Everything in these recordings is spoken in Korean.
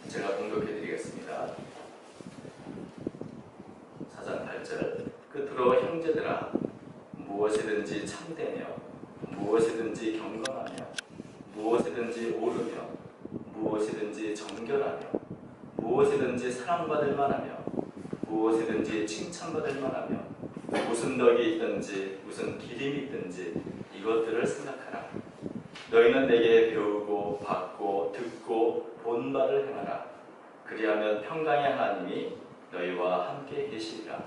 제가 공독해 드리겠습니다. 4장 8절. 끝으로 형제들아, 무엇이든지 참되며 무엇이든지 경건하며 무엇이든지 옳으며 무엇이든지 정결하며 무엇이든지 사랑받을 만하며 무엇이든지 칭찬받을 만하며 무슨 덕이 있든지 무슨 기림이 있든지 이것들을 생각하라. 너희는 내게 배우고 받고 듣고 본 바를 행하라. 그리하면 평강의 하나님이 너희와 함께 계시리라.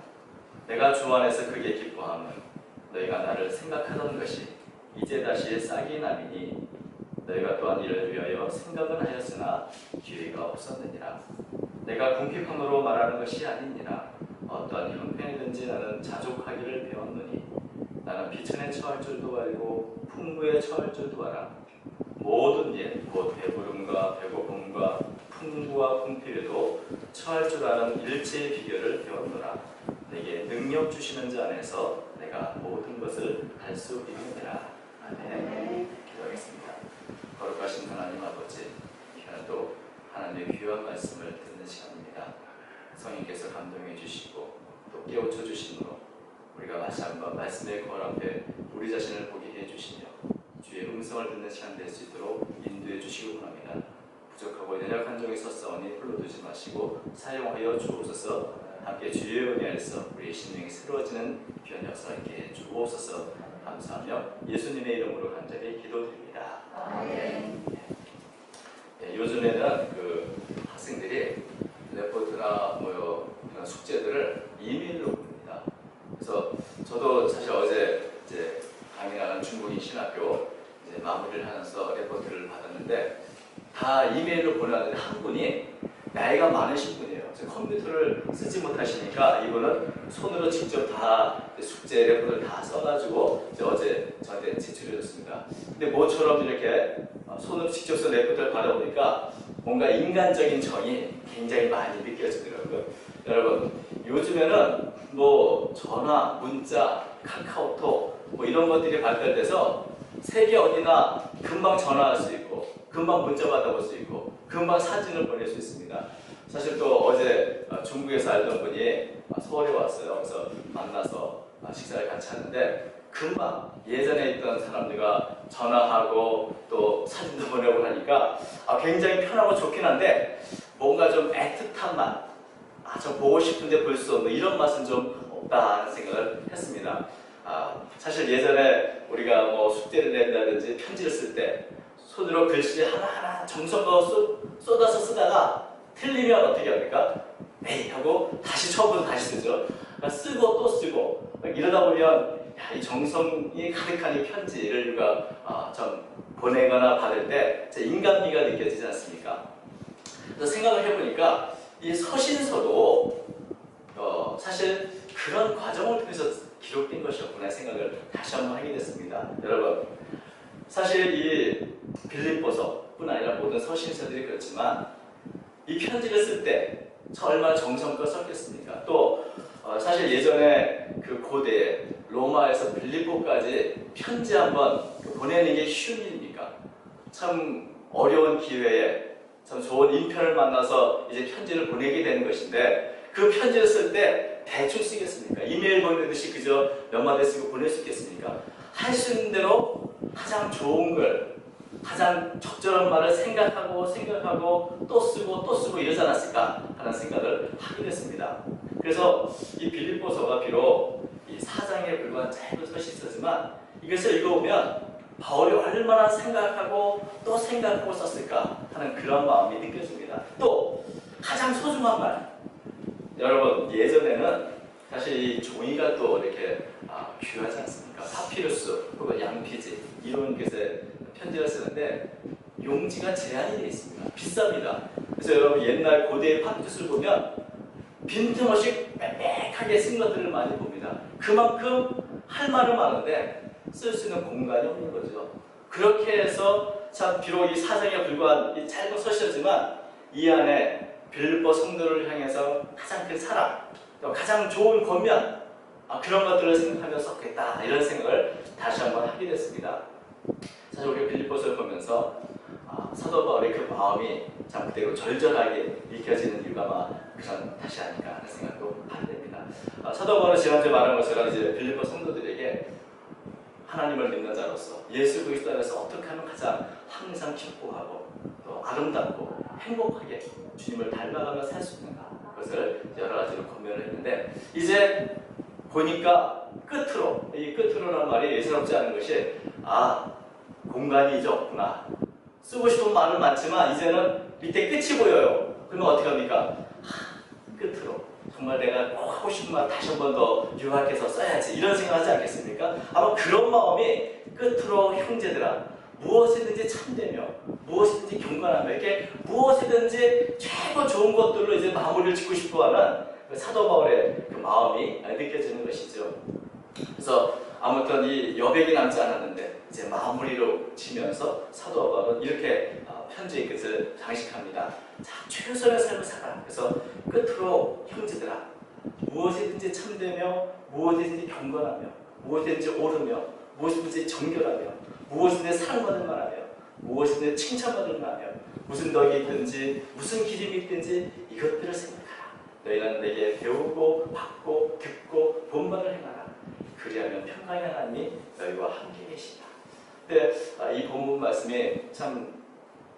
내가 주 안에서 크게 기뻐함은 너희가 나를 생각하던 것이 이제 다시 싹이 나미니 너희가 또한 이를 위하여 생각은 하였으나 기회가 없었느니라. 내가 궁핍함으로 말하는 것이 아니니라. 어떠한 형편이든지 나는 자족하기를 배웠노니 나는 비천에 처할 줄도 알고 풍부에 처할 줄도 알아. 모든 일, 곧 배부름과 배고픔과 풍부와 궁핍에도 처할 줄 아는 일체의 비결을 배웠노라. 내게 능력 주시는 자 안에서 내가 모든 것을 할 수 있느니라. 아멘. 기도하겠습니다. 거룩하신 하나님 아버지, 오늘도 하나님의 귀한 말씀을 듣는 시간입니다. 성령께서 감동해 주시고 또 깨우쳐 주심으로 우리가 다시 한번 말씀의 거울 앞에 우리 자신을 보게 해 주시며 주의 음성을 듣는 시간 될 수 있도록 인도해 주시기 원합니다. 부족하고 연약한 종이 섰사오니 홀로두지 마시고 사용하여 주옵소서. 함께 주의 은혜에서 우리의 심령이 새로워지는 귀한 역사 있게 주옵소서. 감사하며 예수님의 이름으로 간절히 기도드립니다. 아멘. 요즘에는 학생들이 레포트나 이런 숙제들을 이메일로 보냅니다. 그래서 저도 사실 어제 이제 강의하는 중국인 신학교 이제 마무리를 하면서 레포트를 받았는데 다 이메일로 보내왔는데 한 분이 나이가 많으신 분이에요. 컴퓨터를 쓰지 못하시니까 이분은 손으로 직접 다 숙제 레포트를 다 써가지고 어제 저한테 제출해줬습니다. 근데 모처럼 이렇게 손으로 직접 쓴 레포트를 받아보니까 뭔가 인간적인 정이 굉장히 많이 느껴지더라고요. 여러분, 요즘에는 전화, 문자, 카카오톡 이런 것들이 발달돼서 세계 어디나 금방 전화할 수 있고 금방 문자 받아볼 수 있고 금방 사진을 보낼 수 있습니다. 사실 또 어제 중국에서 알던 분이 서울에 왔어요. 그래서 만나서 식사를 같이 하는데 금방 예전에 있던 사람들과 전화하고 또 사진도 보내고 하니까 굉장히 편하고 좋긴 한데 뭔가 좀 애틋한 맛, 좀 보고 싶은데 볼 수 없는 이런 맛은 좀 없다는 생각을 했습니다. 사실 예전에 우리가 숙제를 낸다든지 편지를 쓸 때 손으로 글씨 하나하나 정성껏 쏟아서 쓰다가 틀리면 어떻게 합니까? 에이 하고 다시 처음부터 다시 쓰죠. 쓰고 또 쓰고 이러다 보면 이 정성이 가득한 이 편지를 우리가 좀 보내거나 받을 때 인간미가 느껴지지 않습니까? 그래서 생각을 해보니까 이 서신서도 사실 그런 과정을 통해서 기록된 것이었구나 생각을 다시 한번 하게 됐습니다. 여러분, 사실 이 빌립보서뿐 아니라 모든 서신서들이 그렇지만 이 편지를 쓸 때 얼마나 정성껏 썼겠습니까? 또 사실 예전에 그 고대에 로마에서 빌립보까지 편지 한번 보내는 게 쉬운 일입니까? 참 어려운 기회에 참 좋은 인편을 만나서 이제 편지를 보내게 되는 것인데 그 편지를 쓸 때 대충 쓰겠습니까? 이메일 보내듯이 그저 몇 마디 쓰고 보낼 수 있겠습니까? 할 수 있는 대로 가장 좋은 걸, 가장 적절한 말을 생각하고 또 쓰고 이러지 않았을까 하는 생각을 하게 됐습니다. 그래서 이 빌립보서가 비록 이 4장에 불과한 짧은 서신서지만 이것을 읽어보면 바울이 얼마나 생각하고 또 생각하고 썼을까 하는 그런 마음이 느껴집니다. 또 가장 소중한 말, 여러분 예전에는 사실 이 종이가 또 이렇게 귀하지 않습니까? 파피루스 혹은 양피지 이런 것에 편지를 쓰는데 용지가 제한이 되어 있습니다. 비쌉니다. 그래서 여러분 옛날 고대의 파피루스를 보면 빈틈없이 빽빽하게 쓴 것들을 많이 봅니다. 그만큼 할 말은 많은데 쓸 수 있는 공간이 없는 거죠. 그렇게 해서 참 비록 이 사장에 불과한 이 짧은 서신이지만 이 안에 빌립보 성도를 향해서 가장 큰 사랑, 또 가장 좋은 권면 그런 것들을 생각하며 썼겠다 이런 생각을 다시 한번 하게 됐습니다. 사실 우리가 빌립보서를 보면서 사도 바울의 그 마음이 참 그대로 절절하게 읽혀지는 이유가 아마 그런 탓이 아닌가 하는 생각도 하게 됩니다. 사도 바울은 지난주에 말한 것처럼 이제 빌립보 성도들에게 하나님을 믿는 자로서 예수 그리스도 안에서 어떻게 하면 가장 항상 기뻐하고 또 아름답고 행복하게 주님을 닮아가며 살 수 있는가, 그것을 여러 가지로 고민을 했는데, 이제 보니까 끝으로, 이 끝으로라는 말이 예사롭지 않은 것이 공간이 이제 없구나. 쓰고 싶은 말은 많지만 이제는 밑에 끝이 보여요. 그러면 어떻게 합니까? 끝으로 정말 내가 꼭 하고 싶은 말 다시 한 번 더 요약해서 써야지, 이런 생각하지 않겠습니까? 아마 그런 마음이 끝으로 형제들아 무엇이든지 참되며 무엇이든지 경건하며 이렇게 무엇이든지 최고 좋은 것들로 이제 마무리를 짓고 싶어하는 사도 바울의 그 마음이 느껴지는 것이죠. 그래서 아무튼 이 여백이 남지 않았는데 이제 마무리로 치면서 사도 바울은 이렇게 편지의 끝을 장식합니다. 자, 최선의 삶을 살아. 그래서 끝으로 형제들아 무엇이든지 참되며 무엇이든지 경건하며 무엇이든지 옳으며 무엇이든지 정결하며 무엇이든지 사랑받을 만하며 무엇이든지 칭찬받을 만하며 무슨 덕이 있든지 무슨 기림이 있든지 이것들을 생각하라. 너희는 내게 배우고 받고 듣고 본받을 행하라. 그리하면 평강의 하나님이 너희와 함께 계시다. 근데 이 본문 말씀이 참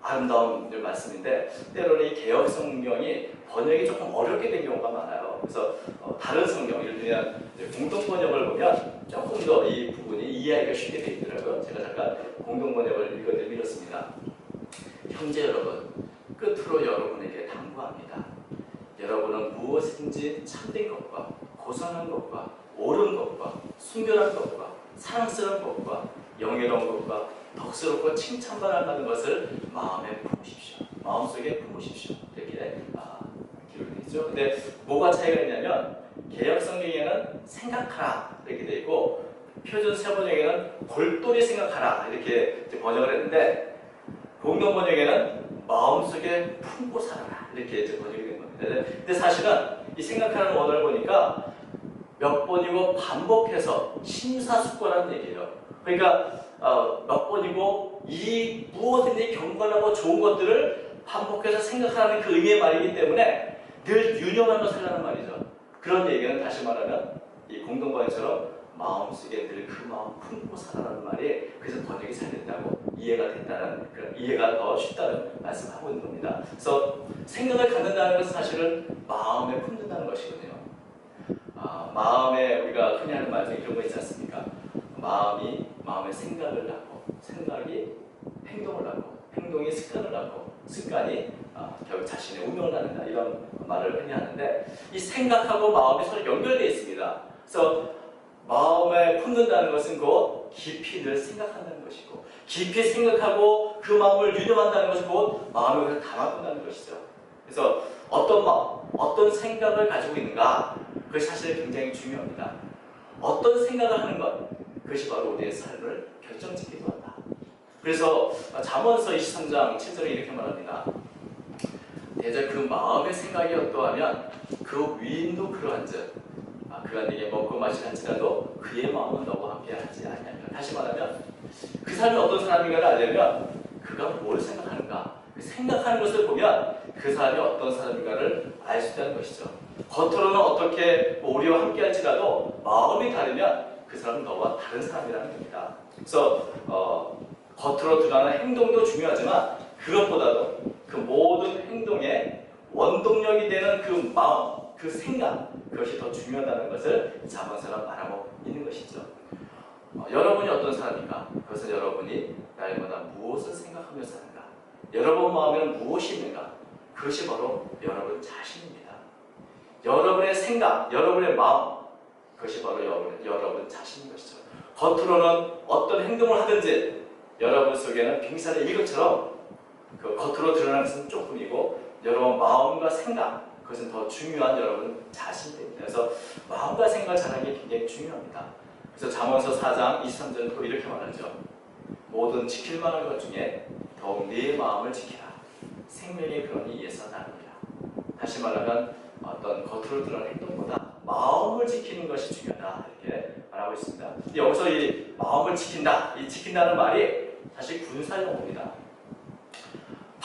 아름다운 말씀인데 때로는 이 개역 성경이 번역이 조금 어렵게 된 경우가 많아요. 그래서 다른 성경, 예를 들면 공동 번역을 보면 조금 더 이 부분이 이해하기가 쉽게 되어 있더라고요. 제가 잠깐 공동 번역을 읽어드리면 이렇습니다. 형제 여러분, 끝으로 여러분에게 당부합니다. 여러분은 무엇이든지 참된 것과 고상한 것과 옳은 것과 순결한 것과 사랑스러운 것과 영예로운 것과 덕스럽고 칭찬받을 것을 마음에 품으십시오. 마음속에 품으십시오. 이렇게 기록이 되죠. 근데 뭐가 차이가 있냐면 개역 성경에는 생각하라 이렇게 되어 있고 표준 세번역에는 골똘히 생각하라 이렇게 번역을 했는데 공동 번역에는 마음속에 품고 살아라 이렇게 번역이 된 겁니다. 근데 사실은 이 생각하는 원어를 보니까 몇 번이고 반복해서 심사숙고라는 얘기예요. 그러니까 몇 번이고 이 무엇인지 경건하고 좋은 것들을 반복해서 생각하는 그 의미의 말이기 때문에 늘 유념하며 살라는 말이죠. 그런 얘기는 다시 말하면 이 공동번역처럼 마음속에 늘 그 마음 품고 살아라는 말이 그래서 번역이 잘 됐다고 이해가 됐다는 그런 이해가 더 쉽다는 말씀을 하고 있는 겁니다. 그래서 생각을 갖는다는 것은 사실은 마음에 품는다는 것이거든요. 마음에 우리가 흔히 하는 말 중에 이런 거 있지 않습니까? 마음에 생각을 낳고 생각이 행동을 낳고 행동이 습관을 낳고 습관이 결국 자신의 운명을 낳는다 이런 말을 흔히 하는데 이 생각하고 마음이 서로 연결되어 있습니다. 그래서 마음에 품는다는 것은 곧 깊이 늘 생각한다는 것이고 깊이 생각하고 그 마음을 유념한다는 것은 곧 마음을 담아둔다는 것이죠. 그래서 어떤 마음, 어떤 생각을 가지고 있는가 그것이 사실 굉장히 중요합니다. 어떤 생각을 하는 것 그것이 바로 우리의 삶을 결정짓기도 한다. 그래서 잠언서 23장 7절에 이렇게 말합니다. 대저 그 마음의 생각이 어떠하면 그 위인도 그러한즉 그가 네게 먹고 마시할지라도 그의 마음은 너와 함께 하지 아니하리라. 다시 말하면 그 사람이 어떤 사람인가를 알려면 그가 뭘 생각하는가 생각하는 것을 보면 그 사람이 어떤 사람인가를 알 수 있다는 것이죠. 겉으로는 어떻게 우리와 함께 할지라도 마음이 다르면 그 사람은 너와 다른 사람이라는 겁니다. 그래서 겉으로 드러나는 행동도 중요하지만 그것보다도 그 모든 행동의 원동력이 되는 그 마음, 그 생각 그것이 더 중요하다는 것을 잠언서가 말하고 있는 것이죠. 여러분이 어떤 사람인가? 그것은 여러분이 날마다 무엇을 생각하며 사는가? 여러분 마음에는 무엇이 있는가? 그것이 바로 여러분 자신입니다. 여러분의 생각, 여러분의 마음 그것이 바로 여러분 자신인 것이죠. 겉으로는 어떤 행동을 하든지 여러분 속에는 빙산의 일격처럼 그 겉으로 드러나는 것은 조금이고 여러분 마음과 생각 그것은 더 중요한 여러분 자신입니다. 그래서 마음과 생각을 잘하는 게 굉장히 중요합니다. 그래서 잠언서 4장 23절은 또 이렇게 말하죠. 모든 지킬 만한 것 중에 더욱 네 마음을 지키라. 생명의 근원이 이에서 나느니라. 다시 말하면 어떤 겉으로 드러나는 행동보다 마음을 지키는 것이 중요하다 이렇게 말하고 있습니다. 여기서 이 마음을 지킨다, 이 지킨다는 말이 사실 군사 용어입니다.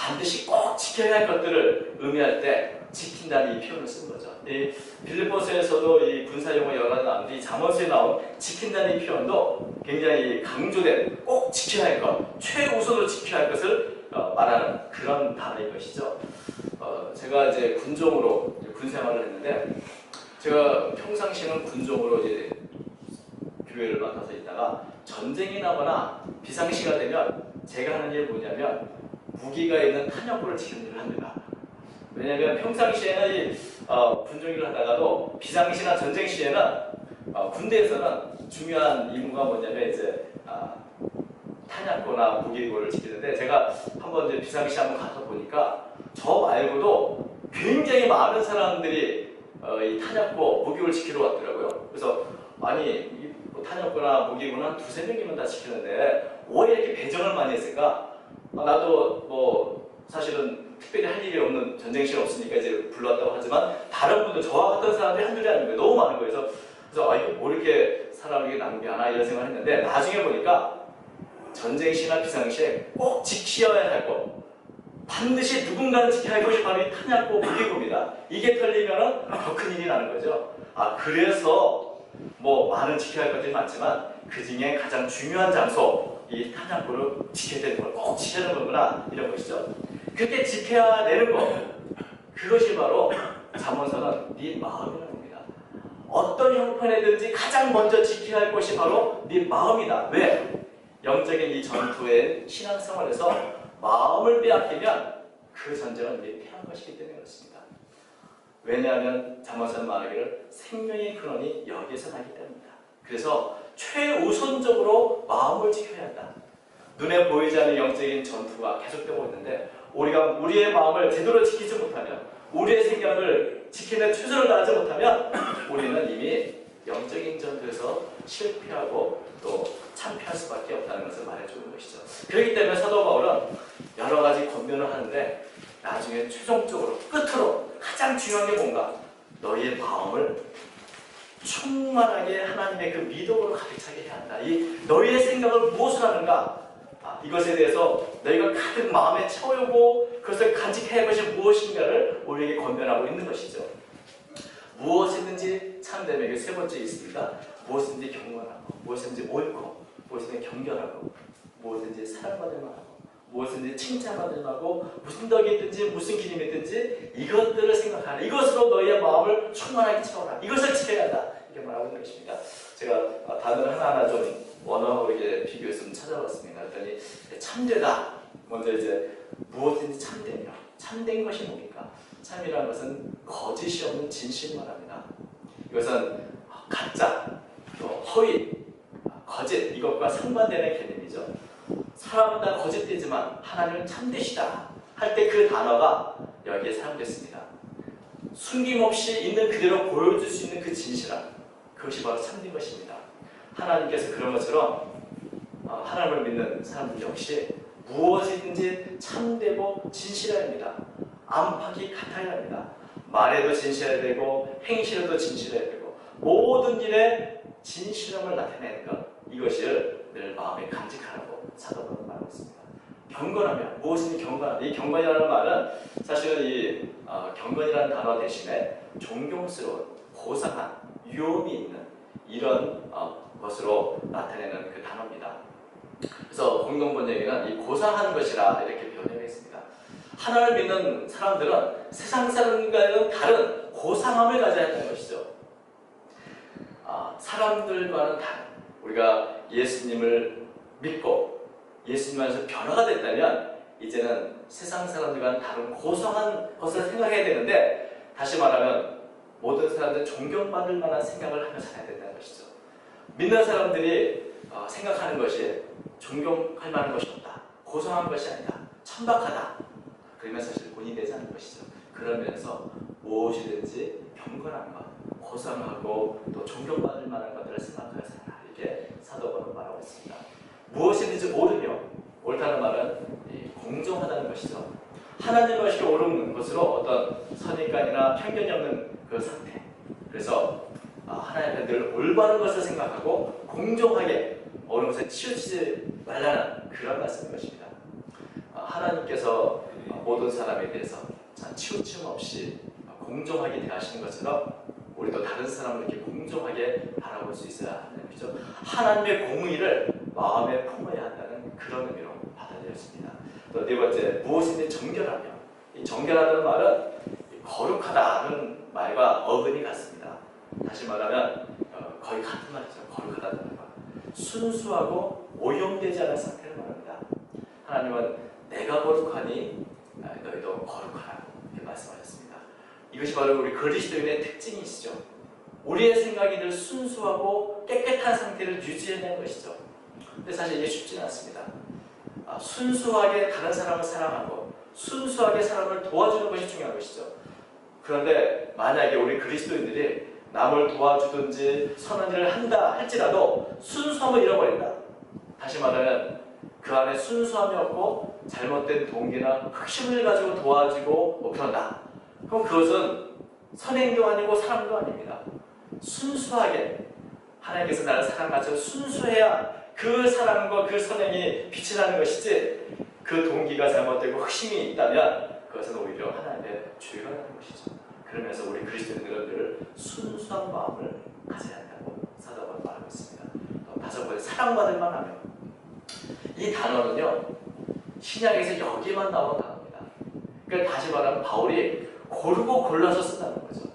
반드시 꼭 지켜야 할 것들을 의미할 때 지킨다는 이 표현을 쓴 거죠. 이 빌립보서에서도 이 군사용어 여러 가지 나오는데 이 잠언서에 나온 지킨다는 이 표현도 굉장히 강조된 꼭 지켜야 할 것, 최우선으로 지켜야 할 것을 말하는 그런 단어인 것이죠. 제가 이제 군종으로 군 생활을 했는데 제가 평상시에는 군종으로 이제 교회를 맡아서 있다가 전쟁이 나거나 비상시가 되면 제가 하는 일이 뭐냐면 무기가 있는 탄약고를 지키는 일을 합니다. 왜냐하면 평상시에는 이 군종일을 하다가도 비상시나 전쟁 시에는 군대에서는 중요한 임무가 뭐냐면 이제 탄약고나 무기고를 지키는데 제가 한번 이제 비상시 한번 가서 보니까 저 말고도 굉장히 많은 사람들이 이 탄약고 무기고를 지키러 왔더라고요. 그래서 아니 이 탄약고나 무기고는 두세 명이면 다 지키는데 왜 이렇게 배정을 많이 했을까? 나도 뭐 사실은 특별히 할 일이 없는 전쟁시는 없으니까 이제 불렀다고 하지만 다른 분들 저와 같은 사람들이 한둘이 아닌 거예요. 너무 많은 거예요. 그래서 이거 뭐 이렇게 사람에게 낭비하나 이런 생각을 했는데 나중에 보니까 전쟁시나 비상시에 꼭 지켜야 할 것, 반드시 누군가는 지켜야 할 것이 바로 이 탄약고 무기고입니다. 이게 털리면은 더 큰 일이 나는 거죠. 그래서 뭐 많은 지켜야 할 것들이 많지만 그 중에 가장 중요한 장소, 이 탄약고를 지켜야 되는 걸 꼭 지켜야 되는 거구나 이런 것이죠. 그렇게 지켜야 되는 것, 그것이 바로 잠언서는 네 마음이라는 겁니다. 어떤 형편이든지 가장 먼저 지켜야 할 것이 바로 네 마음이다. 왜? 영적인 이 전투의 신앙생활에서 마음을 빼앗기면 그 전쟁은 위태한 것이기 때문에 그렇습니다. 왜냐하면 잠언서는 말하기를 생명의 근원이 여기에서 나기 때문입니다. 그래서 최우선적으로 마음을 지켜야 한다. 눈에 보이지 않는 영적인 전투가 계속되고 있는데 우리가 우리의 마음을 제대로 지키지 못하면, 우리의 생각을 지키는 최선을 다하지 못하면 우리는 이미 영적인 전투에서 실패하고 또 참패할 수밖에 없다는 것을 말해주는 것이죠. 그렇기 때문에 사도 바울은 여러 가지 권면을 하는데 나중에 최종적으로 끝으로 가장 중요한 게 뭔가? 너희의 마음을 충만하게 하나님의 그 믿음으로 가득 차게 해야 한다. 이 너희의 생각을 무엇을 하는가? 이것에 대해서 너희가 가득 마음에 채우고 그것을 간직해야 할 것이 무엇인가를 우리에게 권면하고 있는 것이죠. 무엇이든지 참되에게 세 번째 있습니다. 무엇이든지 경건하고, 무엇이든지 옳고, 무엇이든지 경결하고, 무엇이든지 사랑받을 만하고, 무엇이든지 칭찬받을 만하고, 무슨 덕이 있든지 무슨 기름이 있든지 이것들을 생각하라. 이것으로 너희의 마음을 충만하게 채워라. 이것을 지켜야 한다. 이렇게 말하고 있는 것입니다. 제가 단어를 하나하나 좀 원어로 이렇게 비교해서 좀 찾아봤습니다. 그랬더니 참되다. 먼저 이제 무엇인지 참되며, 참된 것이 뭡니까? 참이라는 것은 거짓이 없는 진실을 말합니다. 이것은 가짜, 또 허위, 거짓 이것과 상반되는 개념이죠. 사람은 다 거짓되지만 하나님은 참되시다 할 때 그 단어가 여기에 사용됐습니다. 숨김없이 있는 그대로 보여줄 수 있는 그 진실함, 그것이 바로 참된 것입니다. 하나님께서 그런 것처럼 하나님을 믿는 사람들 역시 무엇이든지 참되고 진실해야 합니다. 안팎이 같아야 합니다. 말에도 진실해야 되고 행실에도 진실해야 되고 모든 일에 진실함을 나타내는 것, 이것을 늘 마음에 간직하라고 사도 바울은 말하고 있습니다. 경건하면 무엇이든지 경건하다. 이 경건이라는 말은 사실은 이 경건이라는 단어 대신에 존경스러운, 고상한, 유혹이 있는 이런 것으로 나타내는 그 단어입니다. 그래서 공동번역에는 이 고상한 것이라 이렇게 번역했습니다. 하나님을 믿는 사람들은 세상 사람과는 다른 고상함을 가져야 한다는 것이죠. 사람들과는 다른, 우리가 예수님을 믿고 예수님 안에서 변화가 됐다면 이제는 세상 사람들과는 다른 고상한 것을 생각해야 되는데, 다시 말하면 모든 사람들은 존경받을 만한 생각을 하며 살아야 된다는 것이죠. 믿는 사람들이 생각하는 것이 존경할 만한 것이 없다, 고상한 것이 아니다, 천박하다, 그러면 사실 본인이 되지 않는 것이죠. 그러면서 무엇이든지 경건한 것, 고상하고 또 존경받을 만한 것들을 생각하여 살아라. 이렇게 사도 바울은 말하고 있습니다. 무엇이든지 옳으며, 옳다는 말은 공정하다는 것이죠. 하나님 것이 옳은 것으로 어떤 선입관이나 편견이 없는 그 상태. 그래서 하나님은 늘 올바른 것을 생각하고 공정하게 옳은 것에 치우치지 말라는 그런 말씀인 것입니다. 하나님께서 모든 사람에 대해서 치우침 없이 공정하게 대하시는 것처럼 우리도 다른 사람을 이렇게 공정하게 바라볼 수 있어야 하는 거죠. 하나님의 공의를 마음에 품어야 한다는 그런 의미로 받아들였습니다. 또 네 번째, 무엇이든 정결하며. 이 정결하다는 말은 거룩하다는 말과 어근이 같습니다. 다시 말하면 거의 같은 말이죠. 거룩하다는 말과 순수하고 오염되지 않은 상태를 말합니다. 하나님은 내가 거룩하니 너희도 거룩하라 이렇게 말씀하셨습니다. 이것이 바로 우리 그리스도인의 특징이시죠. 우리의 생각이 늘 순수하고 깨끗한 상태를 유지해내는 것이죠. 근데 사실 이게 쉽지는 않습니다. 순수하게 다른 사람을 사랑하고 순수하게 사람을 도와주는 것이 중요한 것이죠. 그런데 만약에 우리 그리스도인들이 남을 도와주든지 선한 일을 한다 할지라도 순수함을 잃어버린다. 다시 말하면 그 안에 순수함이 없고 잘못된 동기나 흑심을 가지고 도와주고 그런다. 그럼 그것은 선행도 아니고 사랑도 아닙니다. 순수하게 하나님께서 나를 사랑하셔서 순수해야 그 사랑과 그 선행이 빛이 나는 것이지, 그 동기가 잘못되고 흑심이 있다면 그것은 오히려 하나님의 죄가 나는 것이죠. 그러면서 우리 그리스도인들은 늘 순수한 마음을 가져야 한다고 사도 바울은 말하고 있습니다. 다섯 번째, 사랑받을 만하며. 이 단어는요, 신약에서 여기만 나오는 단어입니다. 그러니까 다시 말하면 바울이 고르고 골라서 쓴다는 거죠.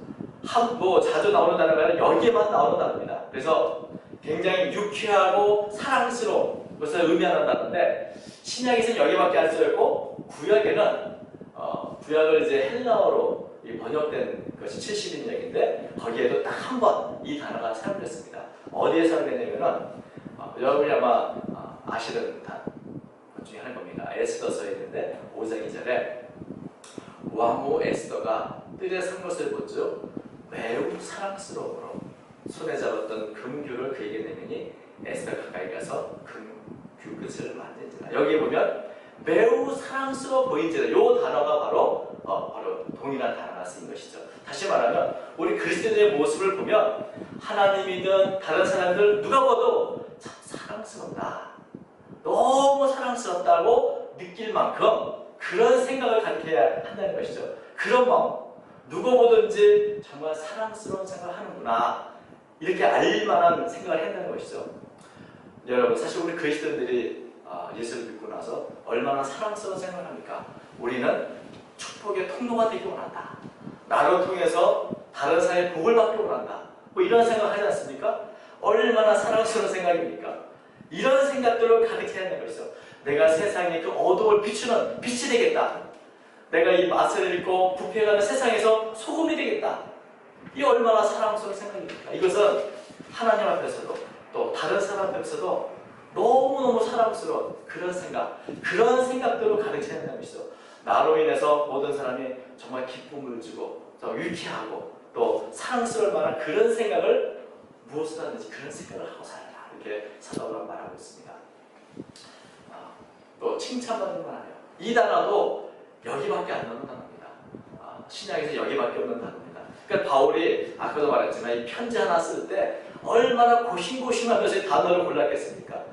자주 나오는 단어가 아니라 여기에만 나오는 단어입니다. 그래서 굉장히 유쾌하고 사랑스러운 것을 의미하는 단어인데, 신약에서는 여기밖에 안 쓰였고 구약에는 구약을 이제 헬라어로 번역된 것이 70인역인데 거기에도 딱 한 번 이 단어가 사용됐습니다. 어디에 사용됐냐면은 여러분이 아마 아시는 것 중에 하나일 겁니다. 에스더서에 있는데 5장 2절에 왕후 에스더가 뜰에 산 것을 보죠. 매우 사랑스러움으로 손에 잡았던 금규를 그에게 내미니 에스더가 가까이 가서 금규 끝을 만진지라. 여기 보면 매우 사랑스러워 보인지라. 이 단어가 바로 동일한 단어가 쓰인 것이죠. 다시 말하면 우리 그리스도인의 모습을 보면 하나님이든 다른 사람들 누가 봐도 참 사랑스럽다, 너무 사랑스럽다고 느낄 만큼 그런 생각을 가져야 한다는 것이죠. 그런 마음, 누구 보든지 정말 사랑스러운 생각을 하는구나, 이렇게 알만한 생각을 한다는 것이죠. 여러분, 사실 우리 그리스도인들이 예수를 믿고 나서 얼마나 사랑스러운 생각을 합니까? 우리는 축복의 통로가 되기 원한다. 나를 통해서 다른 사람의 복을 받기 원한다. 뭐 이런 생각을 하지 않습니까? 얼마나 사랑스러운 생각입니까? 이런 생각들로 가득해야 하는 것이죠. 내가 세상에 그 어둠을 비추는 빛이 되겠다. 내가 이 맛을 잃고 부패가는 세상에서 소금이 되겠다. 이 얼마나 사랑스러운 생각입니까? 이것은 하나님 앞에서도 또 다른 사람 앞에서도 너무너무 사랑스러운 그런 생각들로 가득 차야 한다는 것이죠. 나로 인해서 모든 사람이 정말 기쁨을 주고 또 유쾌하고 또 사랑스러울 만한 그런 생각을 무엇을 하든지 그런 생각을 하고 살아라, 이렇게 사도 바울은 말하고 있습니다. 또 칭찬받는 말 하네요. 이 단어도 여기밖에 안 나오는 단어입니다. 신약에서 여기밖에 없는 단어입니다. 그러니까 바울이 아까도 말했지만 이 편지 하나 쓸 때 얼마나 고심고심하면서 이 단어를 골랐겠습니까?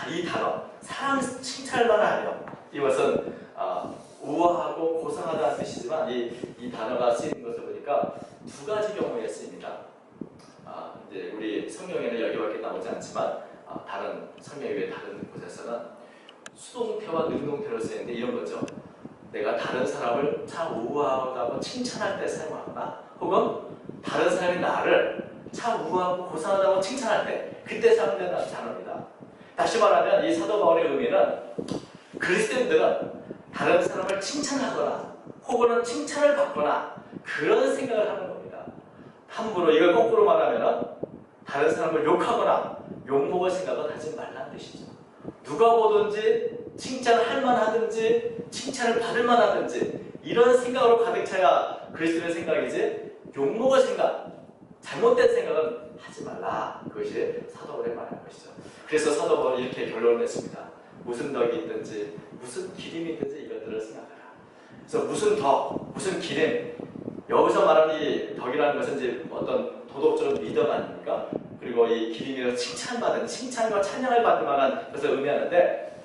이 단어, 사랑 칭찬을 하며, 이것은 우아하고 고상하다는 뜻이지만 이 단어가 쓰이는 것을 보니까 두 가지 경우에 쓰입니다. 이제 우리 성경에는 여기밖에 나오지 않지만 다른 성경 외 다른 곳에서는 수동태와 능동태로 쓰이는데 이런 거죠. 내가 다른 사람을 참 우아하다고 칭찬할 때 사용하거나, 혹은 다른 사람이 나를 참 우아하고 고상하다고 칭찬할 때 그때 사용되는 단어입니다. 다시 말하면 이 사도 바울의 의미는 그리스도인들은 다른 사람을 칭찬하거나 혹은 칭찬을 받거나 그런 생각을 하는 겁니다. 함부로, 이걸 거꾸로 말하면 다른 사람을 욕하거나 욕먹을 생각은 하지 말라는 뜻이죠. 누가 보든지 칭찬할 만하든지 칭찬을 받을 만하든지 이런 생각으로 가득 차야 그리스도의 생각이지, 욕먹을 생각, 잘못된 생각은 하지 말라. 그것이 사도 바울의 말하는 것이죠. 그래서 사도 바울이 이렇게 결론을 냈습니다. 무슨 덕이 있든지 무슨 기림이 있든지 이것들을 생각하라. 그래서 무슨 덕, 무슨 기림, 여기서 말하는 이 덕이라는 것은 이제 어떤 도덕적인 미덕 아닙니까? 그리고 이 기림이라는 칭찬받은, 칭찬과 찬양을 받을 만한 것을 의미하는데,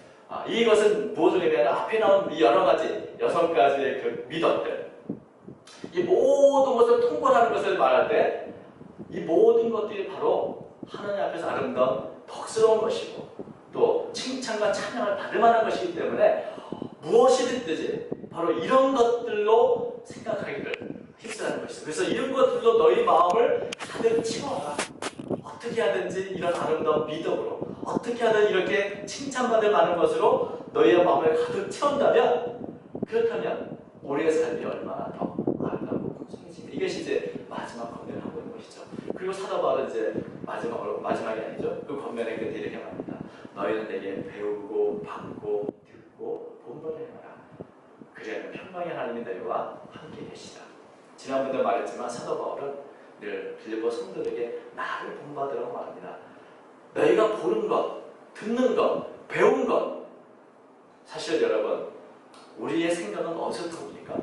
이것은 무엇을 의미하냐? 앞에 나온 이 여러 가지 6가지의 그 미덕들, 이 모든 것을 통과하는 것을 말할 때 이 모든 것들이 바로 하나님 앞에서 아름다운 덕스러운 것이고 또 칭찬과 찬양을 받을 만한 것이기 때문에 무엇이든지 바로 이런 것들로 생각하기를 힘쓰라는 것이죠. 그래서 이런 것들로 너희 마음을 가득 채워라. 어떻게 하든지 이런 아름다운 미덕으로, 어떻게 하든 이렇게 칭찬받을 만한 것으로 너희의 마음을 가득 채운다면, 그렇다면 우리의 삶이 얼마나 더 아름답고 풍성해집니다. 이것이 이제 마지막 권면을 하고 있는 것이죠. 그리고 사도 바울은 이제 마지막이 아니죠. 그 권면의 끝에 이렇게 말합니다. 너희는 내게 배우고 받고 듣고 본받을 행하라. 그리하면 평강의 하나님이 너희와 함께 계시다. 지난번에도 말했지만 사도 바울은 늘 빌립보 성도들에게 나를 본받으라고 말합니다. 너희가 보는 것, 듣는 것, 배운 것, 사실 여러분 우리의 생각은 어디서부터 옵니까?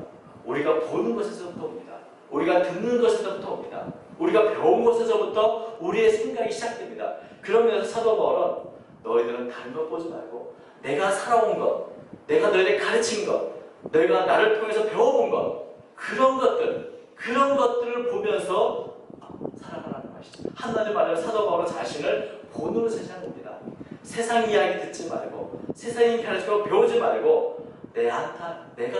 우리가 보는 것에서부터 옵니다. 우리가 듣는 것에서부터 옵니다. 우리가 배운 것에서부터 우리의 생각이 시작됩니다. 그러면서 사도 바울은 너희들은 다른 것 보지 말고 내가 살아온 것, 내가 너희에게 가르친 것, 너희가 나를 통해서 배워본 것, 그런 것들을 보면서 살아가라는 것이죠. 한마디로 말하면 사도 바울은 자신을 본으로 세상에 옵니다. 세상 이야기 듣지 말고 세상이 가르치고 배우지 말고 내가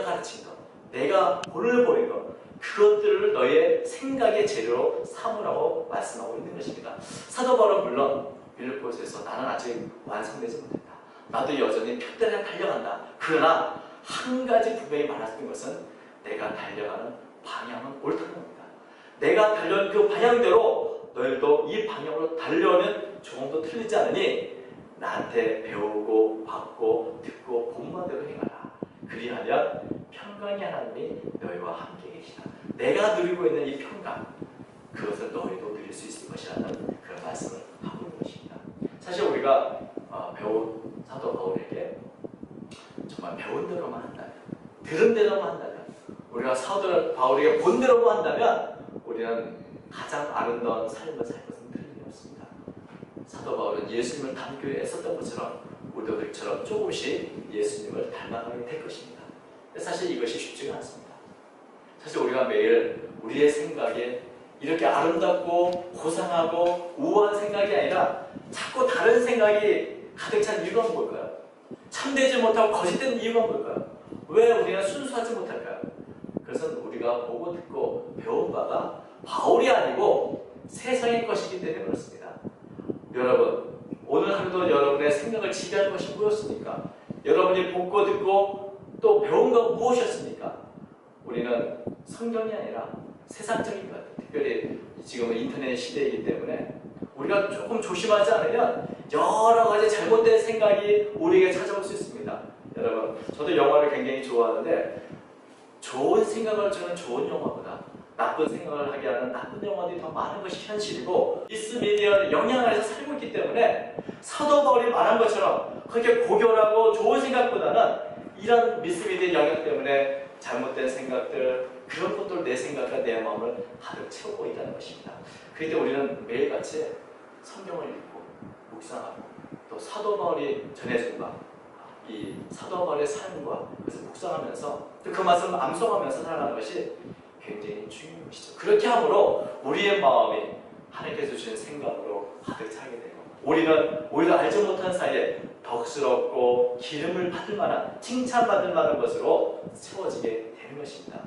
가르친 것, 내가 본을 보인 것, 그것들을 너의 생각의 재료로 삼으라고 말씀하고 있는 것입니다. 사도 바울은 물론 빌립보서에서 나는 아직 완성되지 못했다. 나도 여전히 표대로 달려간다. 그러나 한 가지 분명히 말했던 것은 내가 달려가는 방향은 옳다는 겁니다. 내가 달려온 그 방향대로 너희도 이 방향으로 달려오면 조금도 틀리지 않으니 나한테 배우고 받고 듣고 본마대로 행하라. 그리하면 평강의 하나님이 너희와 함께 계시다. 내가 누리고 있는 이 평강, 그것을 너희도 누릴 수 있을 것이라는 그런 말씀을 하고 있는 것입니다. 사실 우리가 배운 사도 바울에게 정말 배운 대로만 한다면, 들은 대로만 한다면, 우리가 사도 바울에게 본 대로만 한다면 우리는 가장 아름다운 삶을 살 것은 틀림이 없습니다. 사도 바울은 예수님을 닮기 애썼던 것처럼 우리도 그처럼 조금씩 예수님을 닮아가게 될 것입니다. 사실 이것이 쉽지가 않습니다. 사실 우리가 매일 우리의 생각에 이렇게 아름답고 고상하고 우아한 생각이 아니라 자꾸 다른 생각이 가득 찬 이유가 뭘까요? 참되지 못하고 거짓된 이유가 뭘까요? 왜 우리가 순수하지 못할까요? 그것은 우리가 보고 듣고 배운 바가 바울이 아니고 세상의 것이기 때문에 그렇습니다. 여러분, 오늘 하루도 여러분의 생각을 지배하는 것이 무엇입니까? 여러분이 보고 듣고 또 배운 건 무엇이었습니까? 우리는 성경이 아니라 세상적인 것, 특별히 지금은 인터넷 시대이기 때문에 우리가 조금 조심하지 않으면 여러 가지 잘못된 생각이 우리에게 찾아올 수 있습니다. 여러분, 저도 영화를 굉장히 좋아하는데 좋은 생각을 주는 좋은 영화보다 나쁜 생각을 하게 하는 나쁜 영화들이 더 많은 것이 현실이고 미스미디어의 영향 아래서 살고 있기 때문에 사도 바울이 말한 것처럼 그렇게 고결하고 좋은 생각보다는 이런 미스미디어의 영향 때문에 잘못된 생각들, 그런 것들 내 생각과 내 마음을 가득 채우고 있다는 것입니다. 그럴 때 우리는 매일같이 성경을 읽고 묵상하고 또 사도 바울이 전해준 바, 이 사도 바울의 삶과 그래서 묵상하면서 그 말씀을 암송하면서 살아가는 것이 굉장히 중요한 것이죠. 그렇게 함으로 우리의 마음이 하나님께서 주신 생각으로 가득 차게 되고 우리는 오히려 알지 못한 사이에 덕스럽고 기름을 받을 만한, 칭찬받을 만한 것으로 채워지게 되는 것입니다.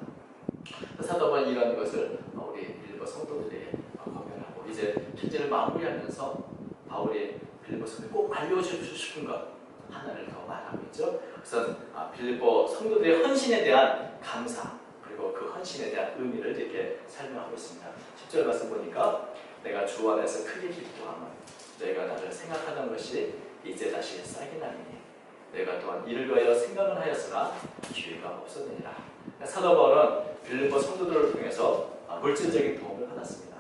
사도 바울은 이런 것을 우리 빌립보 성도들에게 권면하고 이제 편지를 마무리하면서 바울이 빌립보 성도들에게 꼭 알려주고 싶은 것 하나를 더 말하고 있죠. 그래서 빌립보 성도들의 헌신에 대한 감사 그리고 그 헌신에 대한 의미를 이렇게 설명하고 있습니다. 10절 말씀 보니까 내가 주 안에서 크게 기뻐하면 너희가 나를 생각하던 것이 이제 다시 쌓이게 나니니 내가 또한 이를 위하여 생각은 하였으나 기회가 없었느니라. 사도 바울은 빌립보 성도들을 통해서 물질적인 도움을 받았습니다.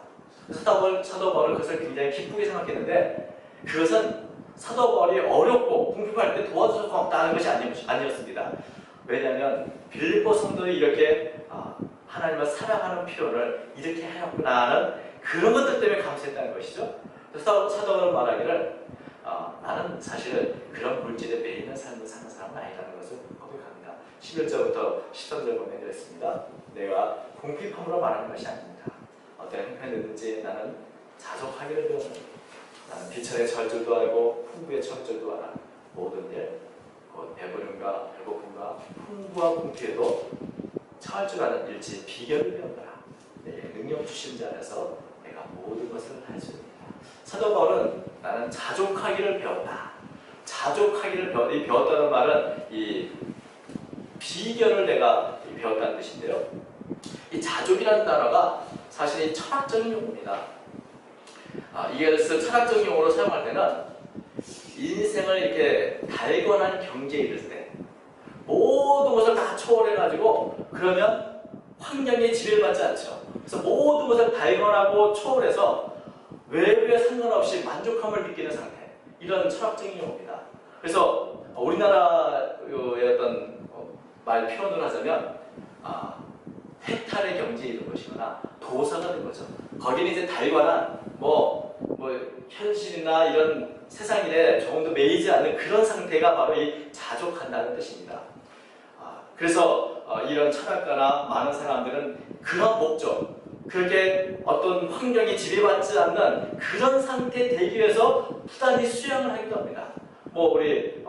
사도 바울은 그것을 굉장히 기쁘게 생각했는데 그것은 사도 바울이 어렵고 궁핍할 때 도와줘서 고맙다는 것이 아니었습니다. 왜냐하면 빌립보 성도들이 이렇게 하나님을 사랑하는 표현을 이렇게 하였구나 하는 그런 것들 때문에 감사했다는 것이죠. 사도 바울은 말하기를 나는 사실은 그런 물질에 매이는 삶을 사는 사람은 아니라는 것을 고백합니다. 11절부터 13절 보면 그랬습니다. 내가 궁핍함으로 말하는 것이 아닙니다. 어떤 형편이든지 나는 자족하기를 배웠습니다. 나는 비천에 처할 줄도 알고 풍부에 처할 줄도 알아. 모든 일, 곧 배부름과 배고픔과 풍부와 궁핍에도 처할 줄 아는 일치 비결을 배웠더라. 내게 능력 주신 자 안에서 내가 모든 것을 할 수 있다. 사도 바울은 나는 자족하기를 배웠다. 자족하기를 배웠다는 말은 이 비결을 내가 배웠다는 뜻인데요. 이 자족이라는 단어가 사실 철학적인 용어입니다. 이것을 철학적인 용어로 사용할 때는 인생을 이렇게 달관한 경지에 이를 때 모든 것을 다 초월해가지고 그러면 환경에 지배를 받지 않죠. 그래서 모든 것을 달관하고 초월해서 외부에 상관없이 만족함을 느끼는 상태, 이런 철학적인 용어입니다. 그래서 우리나라의 어떤 말 표현을 하자면 해탈의 경지에 이른 것이거나 도사가 된 거죠. 거기는 이제 달관한 현실이나 이런 세상 일에 조금 더 매이지 않는 그런 상태가 바로 이 자족한다는 뜻입니다. 그래서 이런 철학가나 많은 사람들은 그런 목적, 그렇게 어떤 환경에 지배받지 않는 그런 상태에 되기 위해서 부단히 수양을 하기도 합니다. 우리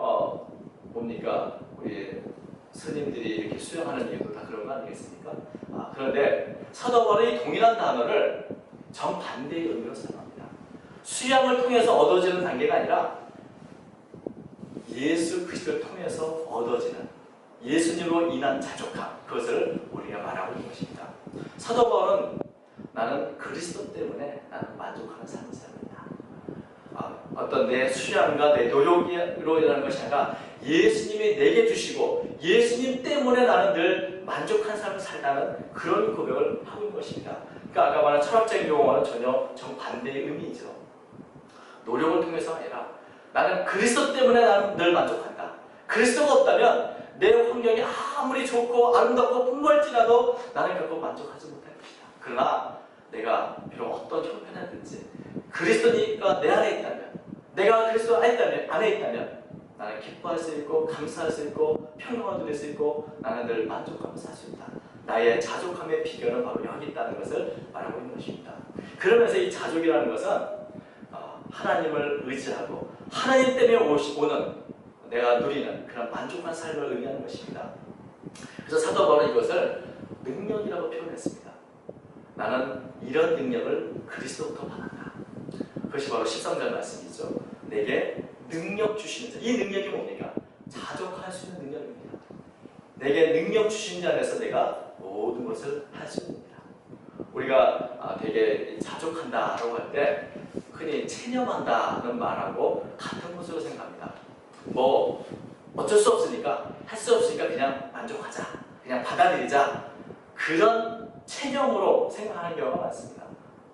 우리 스님들이 이렇게 수양하는 이유도 다 그런 거 아니겠습니까? 그런데 사도 바울이 동일한 단어를 정반대의 의미로 사용합니다. 수양을 통해서 얻어지는 단계가 아니라 예수 그리스도를 통해서 얻어지는, 예수님으로 인한 자족함, 그것을 우리가 말하고 있는 것입니다. 사도 바울은 나는 그리스도 때문에 나는 만족하는 삶을 살고 있다. 어떤 내 수양과 내 노력으로 일어나는 것이 아니라 예수님이 내게 주시고 예수님 때문에 나는 늘 만족한 삶을 살다는 그런 고백을 하고 있는 것입니다. 그러니까 아까 말한 철학적인 용어는 전혀 정반대의 의미이죠. 노력을 통해서가 아니라 나는 그리스도 때문에 나는 늘 만족한다. 그리스도가 없다면 내 환경이 아무리 좋고 아름답고 풍부할지라도 나는 결코 만족하지 못할 것이다. 그러나 내가 비록 어떤 형편이든지 그리스도니까 내 안에 있다면, 내가 그리스도 안에 있다면 나는 기뻐할 수 있고 감사할 수 있고 평강을 누릴 수 있고 나는 늘 만족하면서 살 수 있다. 나의 자족함의 비결은 바로 여기 있다는 것을 말하고 있는 것입니다. 그러면서 이 자족이라는 것은 하나님을 의지하고 하나님 때문에 오는 내가 누리는 그런 만족한 삶을 의미하는 것입니다. 그래서 사도 바울은 이것을 능력이라고 표현했습니다. 나는 이런 능력을 그리스도부터 받았다. 그것이 바로 13절 말씀이죠. 내게 능력 주시는 자. 이 능력이 뭡니까? 자족할 수 있는 능력입니다. 내게 능력 주신 자 안에서 내가 모든 것을 할 수 있습니다. 우리가 되게 자족한다라고 할 때 흔히 체념한다는 말하고 같은 것으로 생각합니다. 어쩔 수 없으니까, 할 수 없으니까 그냥 만족하자, 그냥 받아들이자, 그런 체념으로 생각하는 경우가 많습니다.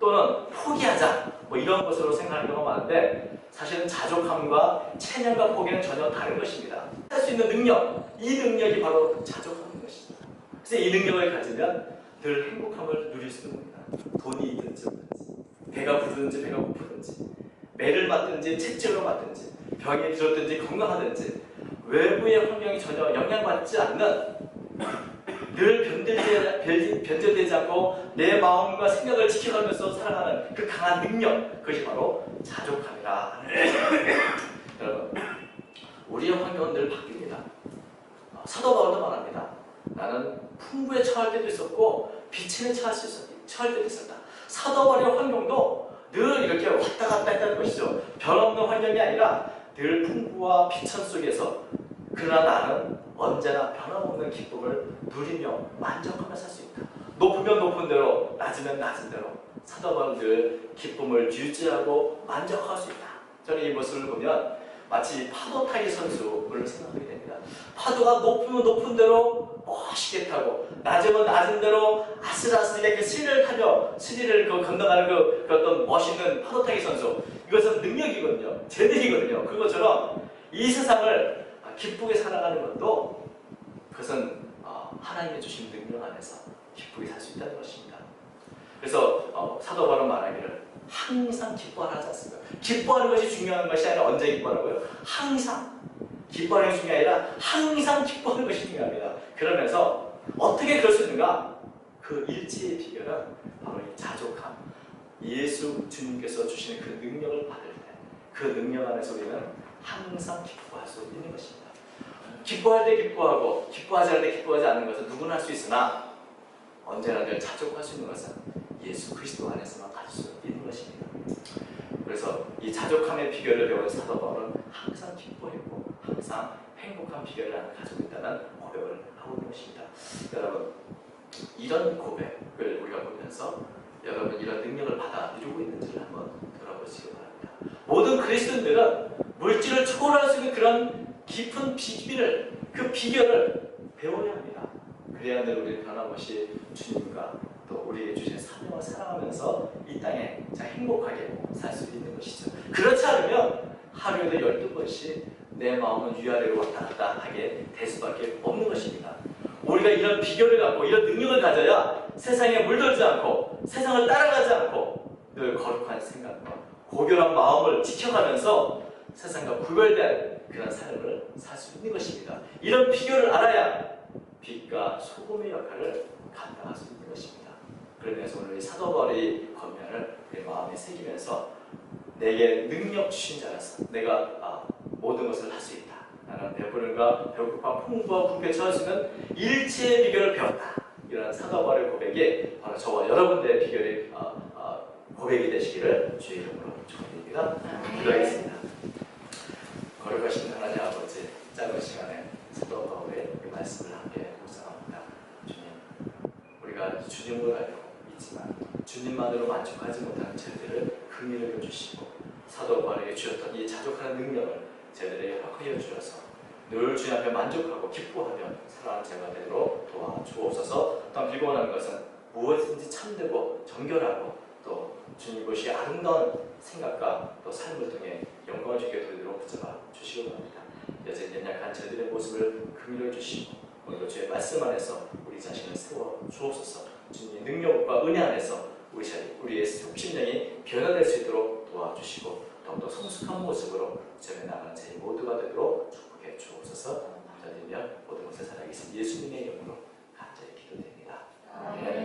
또는 포기하자, 이런 것으로 생각하는 경우가 많은데 사실은 자족함과 체념과 포기는 전혀 다른 것입니다. 할 수 있는 능력, 이 능력이 바로 자족하는 것입니다. 그래서 이 능력을 가지면 늘 행복함을 누릴 수 있습니다. 돈이 있든지 없든지, 배가 부르든지 배가 고프든지, 매를 맞든지 채찍으로 맞든지, 병이 들었든지 건강하든지, 외부의 환경이 전혀 영향받지 않는, 늘 변절되지 않고 내 마음과 생각을 지켜가면서 살아가는 그 강한 능력, 그것이 바로 자족함이라 하는 것입니다. 여러분, 우리의 환경은 늘 바뀝니다. 사도 바울도 말합니다. 나는 풍부에 처할 때도 있었고 비천에 처할 때도 있었다. 사도 바울의 환경도 늘 이렇게 왔다 갔다 했다는 것이죠. 변없는 환경이 아니라 늘 풍부와 비천 속에서, 그러나 나는 언제나 변함없는 기쁨을 누리며 만족하며 살 수 있다. 높으면 높은 대로, 낮으면 낮은 대로 사도 바울은 늘 기쁨을 유지하고 만족할 수 있다. 저는 이 모습을 보면 마치 파도 타기 선수를 생각하게 됩니다. 파도가 높으면 높은 대로 멋있게 타고, 낮으면 낮은 대로 아슬아슬하게 스릴을 건너가는 그 어떤 멋있는 파도 타기 선수. 이것은 능력이거든요. 재능이거든요. 그것처럼 이 세상을 기쁘게 살아가는 것도 그것은 하나님이 주신 능력 안에서 기쁘게 살 수 있다는 것입니다. 그래서 사도 바울은 말하기를 항상 기뻐하라 하지 않습니까? 기뻐하는 것이 중요한 것이 아니라 언제 기뻐하라고요? 항상. 기뻐하는 것이 중요한 게 아니라 항상 기뻐하는 것이 중요합니다. 그러면서 어떻게 그럴 수 있는가? 그 일치의 비결은 바로 이 자족함. 예수 주님께서 주시는 그 능력을 받을 때 그 능력 안에서 우리는 항상 기뻐할 수 있는 것입니다. 기뻐할 때 기뻐하고 기뻐하지 않을 때 기뻐하지 않는 것은 누구나 할 수 있으나 언제나 늘 자족할 수 있는 것은 예수 그리스도 안에서만 가질 수 있는 것입니다. 그래서 이 자족함의 비결을 배운 사도 바울은 항상 기뻐했고 항상 행복한 비결을 가지고 있다는 고백을 하고 있는 것입니다. 여러분, 이런 고백을 우리가 보면서 여러분 이런 능력을 받아 이루고 있는지를 한번 돌아보시기 바랍니다. 모든 그리스도인들은 물질을 초월할 수 있는 그런 깊은 비밀을, 그 비결을 배워야 합니다. 그래야 늘 우리는 변함없이 주님과 또 우리에게 주신 사명을 사랑하면서 이 땅에 행복하게 살 수 있는 것이죠. 그렇지 않으면 하루에도 12번씩 내 마음은 위아래로 왔다 갔다 하게 될 수밖에 없는 것입니다. 우리가 이런 비결을 갖고 이런 능력을 가져야 세상에 물들지 않고 세상을 따라가지 않고 늘 거룩한 생각과 고결한 마음을 지켜가면서 세상과 구별된 그런 삶을 살 수 있는 것입니다. 이런 비결을 알아야 빛과 소금의 역할을 감당할 수 있는 것입니다. 그러면서 오늘 이 사도 바울의 권면을 내 마음에 새기면서 내게 능력 주신 자라서 내가 모든 것을 할 수 있다. 나는 배부름과 배고픔과 풍부와 궁핍에 처할 수 있는 일체의 비결을 배웠다. 이런 사도 바울의 고백이 바로 저와 여러분들의 비결이 고백이 되시기를 주의 이름으로 축원드립니다. 기도하겠습니다. 거룩하신 하나님 아버지, 짧은 시간에 사도 바울의 말씀을 함께 묵상합니다. 주님, 우리가 주님을 알고 있지만 주님만으로 만족하지 못하는 저희들을 긍휼을 주시고 사도 바울에게 주셨던 이 자족하는 능력을 저희들에게 허락하여 주셔서 늘 주님 앞에 만족하고 기뻐하며 살아가는 제가 되도록 도와주옵소서. 또한 빌고 원하는 것은 무엇인지 참되고 정결하고 또 주님 것이 아름다운 생각과 또 삶을 통해 영광을 주게 되도록 붙잡아 주시기 바랍니다. 여전히 연약한 저희들의 모습을 긍휼해 주시고 오늘도 주의 말씀 안에서 우리 자신을 세워 주옵소서. 주님의 능력과 은혜 안에서 우리의 속심령이 변화될 수 있도록 도와주시고 더욱더 성숙한 모습으로 전해 나가는 저희 모두가 되도록 축복해 주옵소서. 감사드리며 모든 것을 살아계신 예수님의 이름으로 간절히 기도드립니다. 아멘.